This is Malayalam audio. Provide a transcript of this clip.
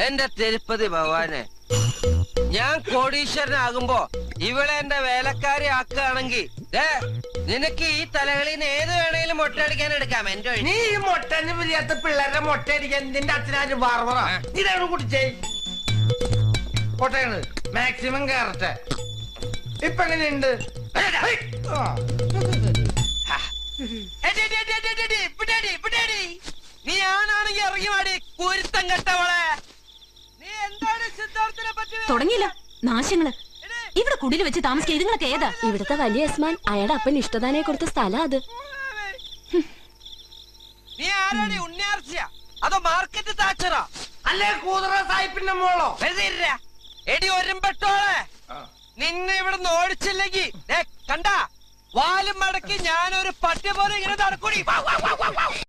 എന്റെ തിരുപ്പതി ഭഗവാനെ, ഞാൻ കോടീശ്വരനാകുമ്പോ ഇവളെ എന്റെ വേലക്കാരി ആക്കുകയാണെങ്കിൽ നിനക്ക് ഈ തലകളിന്ന് ഏത് വേണേലും മൊട്ടയടിക്കാൻ എടുക്കാം. എന്റെ നീ ഈ മൊട്ടന് പിരിയാത്ത പിള്ളേരുടെ മൊട്ടയടിക്കാൻ നിന്റെ അച്ഛനാര് ബാർബറാ? ഇതാണ് കുടിച്ചേ കൊട്ടയാണ് മാക്സിമം കയറട്ടെ. ഇപ്പൊ എങ്ങനെയുണ്ട്? നീ ആണാണെങ്കിൽ ഇറങ്ങി മാടി കുരുത്തം കെട്ടവളെ. നീ എന്താണ് സിദ്ധാർത്ഥിനെ പറ്റി തുടങ്ങിയില്ല നാശങ്ങള്. ഇവിടെ കുടിൽ വെച്ച് താമസിക്കുക ഇതുങ്ങളൊക്കെ ഏതാ? ഇവിടുത്തെ വലിയ യസ്മാൻ അയാളുടെ അപ്പൻ ഇഷ്ടദാനെ കൊടുത്ത സ്ഥലം അത്. നീ ആരാടി? ഉണ്ണിയാർച്ചയാ അതോ മാർക്കറ്റ് താച്ചറാ? അല്ലേ കൂതറ സായിപ്പിന്റെ മോളോ? വെറുതെ എടി ഒരുമ്പെട്ടോളെ, നിന്നെ ഇവിടുന്ന് ഓടിച്ചില്ലെങ്കിൽ കണ്ട വാലും മടക്കി ഞാനൊരു പട്ടി പോലെ ഇങ്ങനെ നടക്കൂടി.